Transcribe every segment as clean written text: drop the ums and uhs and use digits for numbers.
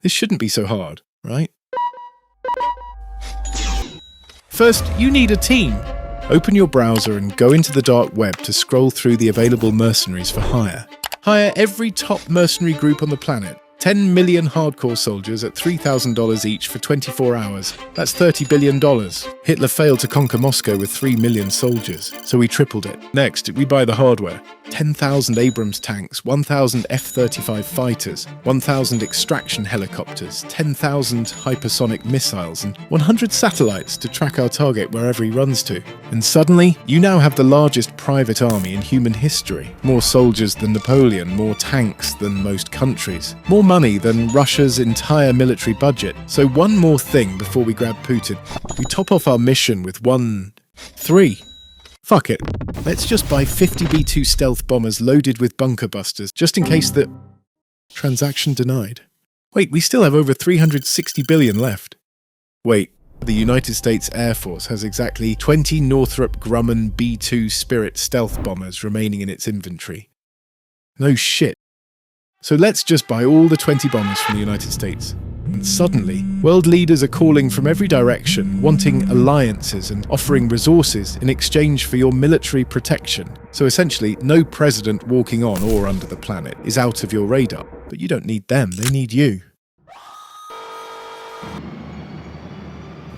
This shouldn't be so hard, right? First, you need a team. Open your browser and go into the dark web to scroll through the available mercenaries for hire. Hire every top mercenary group on the planet. 10 million hardcore soldiers at $3,000 each for 24 hours. That's $30 billion. Hitler failed to conquer Moscow with 3 million soldiers, so we tripled it. Next, we buy the hardware. 10,000 Abrams tanks, 1,000 F-35 fighters, 1,000 extraction helicopters, 10,000 hypersonic missiles, and 100 satellites to track our target wherever he runs to. And suddenly, you now have the largest private army in human history. More soldiers than Napoleon, more tanks than most countries, more money than Russia's entire military budget. So one more thing before we grab Putin. We top off our mission with 3. Fuck it. Let's just buy 50 B-2 stealth bombers loaded with bunker busters, just in case the... Transaction denied. Wait, we still have over 360 billion left. Wait, the United States Air Force has exactly 20 Northrop Grumman B-2 Spirit stealth bombers remaining in its inventory. No shit. So let's just buy all the 20 bombers from the United States. And suddenly, world leaders are calling from every direction, wanting alliances and offering resources in exchange for your military protection. So essentially, no president walking on or under the planet is out of your radar. But you don't need them, they need you.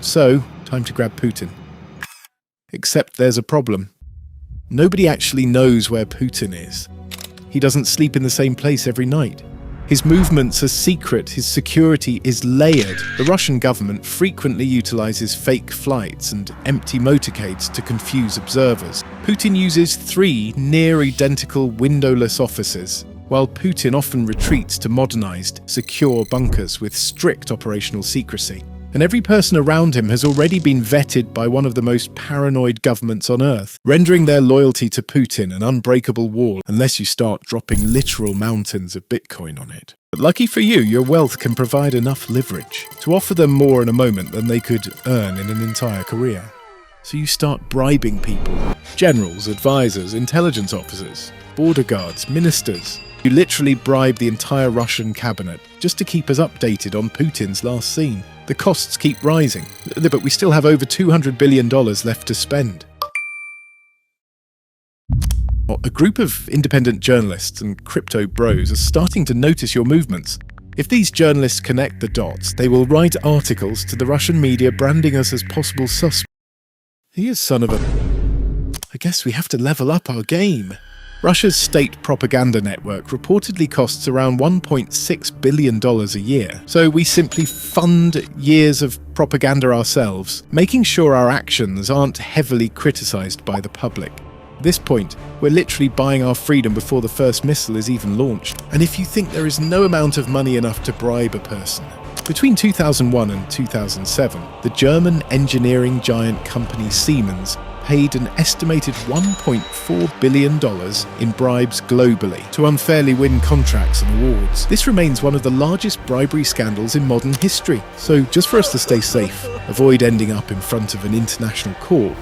So, time to grab Putin. Except there's a problem. Nobody actually knows where Putin is. He doesn't sleep in the same place every night. His movements are secret, his security is layered. The Russian government frequently utilizes fake flights and empty motorcades to confuse observers. Putin uses 3 near-identical windowless offices, while Putin often retreats to modernized, secure bunkers with strict operational secrecy. And every person around him has already been vetted by one of the most paranoid governments on Earth, rendering their loyalty to Putin an unbreakable wall unless you start dropping literal mountains of Bitcoin on it. But lucky for you, your wealth can provide enough leverage to offer them more in a moment than they could earn in an entire career. So you start bribing people. Generals, advisors, intelligence officers, border guards, ministers. You literally bribe the entire Russian cabinet just to keep us updated on Putin's last scene. The costs keep rising, but we still have over $200 billion left to spend. A group of independent journalists and crypto bros are starting to notice your movements. If these journalists connect the dots, they will write articles to the Russian media branding us as possible suspects. He is son of a... I guess we have to level up our game. Russia's state propaganda network reportedly costs around $1.6 billion a year. So we simply fund years of propaganda ourselves, making sure our actions aren't heavily criticized by the public. At this point, we're literally buying our freedom before the first missile is even launched. And if you think there is no amount of money enough to bribe a person, between 2001 and 2007, the German engineering giant company Siemens paid an estimated $1.4 billion in bribes globally to unfairly win contracts and awards. This remains one of the largest bribery scandals in modern history. So just for us to stay safe, avoid ending up in front of an international court,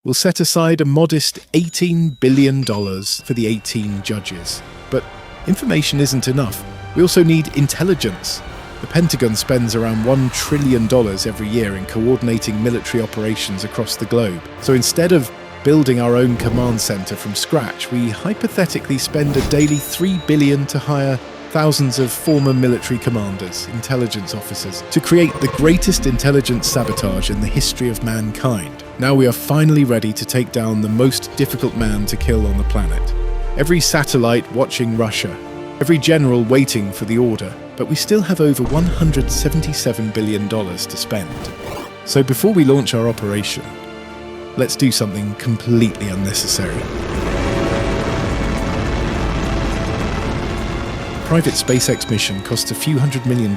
we'll set aside a modest $18 billion for the 18 judges. But information isn't enough. We also need intelligence. The Pentagon spends around $1 trillion every year in coordinating military operations across the globe. So instead of building our own command center from scratch, we hypothetically spend a daily $3 billion to hire thousands of former military commanders, intelligence officers, to create the greatest intelligence sabotage in the history of mankind. Now we are finally ready to take down the most difficult man to kill on the planet. Every satellite watching Russia, every general waiting for the order, but we still have over $177 billion to spend. So before we launch our operation, let's do something completely unnecessary. A private SpaceX mission costs a few $100 million.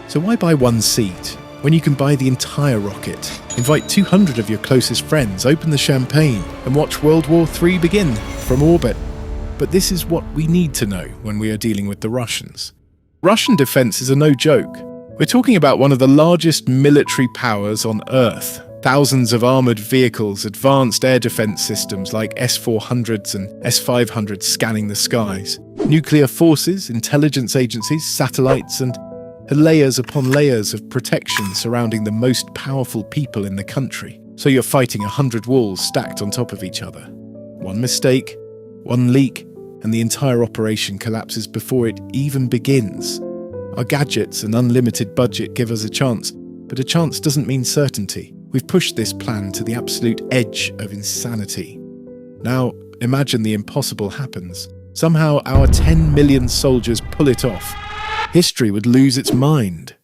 So why buy one seat when you can buy the entire rocket? Invite 200 of your closest friends, open the champagne, and watch World War III begin from orbit. But this is what we need to know when we are dealing with the Russians. Russian defenses are no joke. We're talking about one of the largest military powers on Earth. Thousands of armoured vehicles, advanced air defence systems like S-400s and S-500s scanning the skies, nuclear forces, intelligence agencies, satellites, and layers upon layers of protection surrounding the most powerful people in the country. So you're fighting 100 walls stacked on top of each other. One mistake, one leak, and the entire operation collapses before it even begins. Our gadgets and unlimited budget give us a chance, but a chance doesn't mean certainty. We've pushed this plan to the absolute edge of insanity. Now, imagine the impossible happens. Somehow our 10 million soldiers pull it off. History would lose its mind.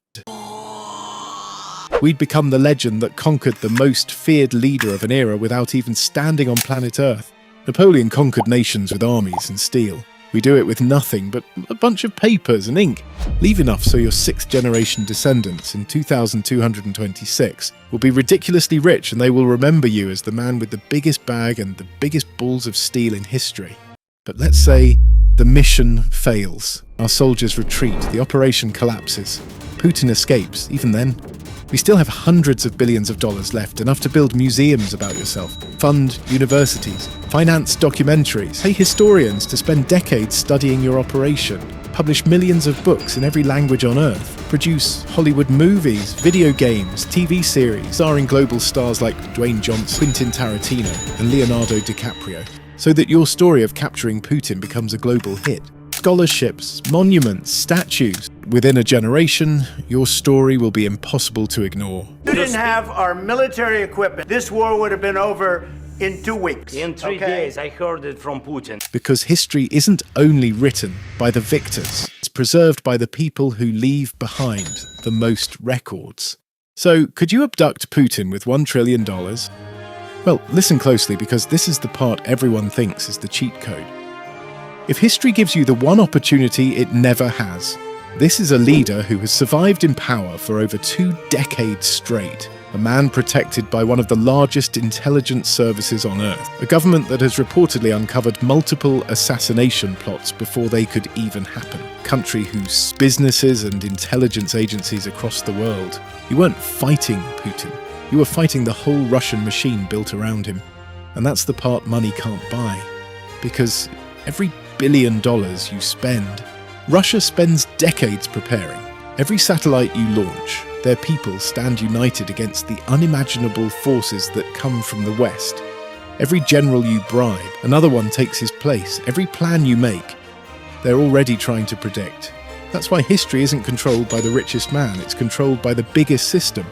We'd become the legend that conquered the most feared leader of an era without even standing on planet Earth. Napoleon conquered nations with armies and steel. We do it with nothing but a bunch of papers and ink. Leave enough so your 6th-generation descendants in 2226 will be ridiculously rich, and they will remember you as the man with the biggest bag and the biggest balls of steel in history. But let's say the mission fails. Our soldiers retreat, the operation collapses. Putin escapes. Even then, we still have hundreds of billions of dollars left, enough to build museums about yourself, fund universities, finance documentaries, pay historians to spend decades studying your operation, publish millions of books in every language on Earth, produce Hollywood movies, video games, TV series, starring global stars like Dwayne Johnson, Quentin Tarantino, and Leonardo DiCaprio, so that your story of capturing Putin becomes a global hit. Scholarships, monuments, statues. Within a generation, your story will be impossible to ignore. If we didn't have our military equipment, this war would have been over in 2 weeks. In 3 days, I heard it from Putin. Because history isn't only written by the victors, it's preserved by the people who leave behind the most records. So, could you abduct Putin with $1 trillion? Well, listen closely, because this is the part everyone thinks is the cheat code. If history gives you the one opportunity it never has, this is a leader who has survived in power for over 2 decades straight, a man protected by one of the largest intelligence services on Earth, a government that has reportedly uncovered multiple assassination plots before they could even happen, a country whose businesses and intelligence agencies across the world. You weren't fighting Putin, you were fighting the whole Russian machine built around him. And that's the part money can't buy. Because every $1 billion you spend, Russia spends decades preparing. Every satellite you launch, their people stand united against the unimaginable forces that come from the West. Every general you bribe, another one takes his place. Every plan you make, they're already trying to predict. That's why history isn't controlled by the richest man, it's controlled by the biggest system.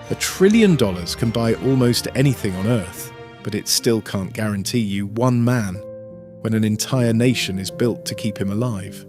$1 trillion can buy almost anything on Earth, but it still can't guarantee you one man when an entire nation is built to keep him alive.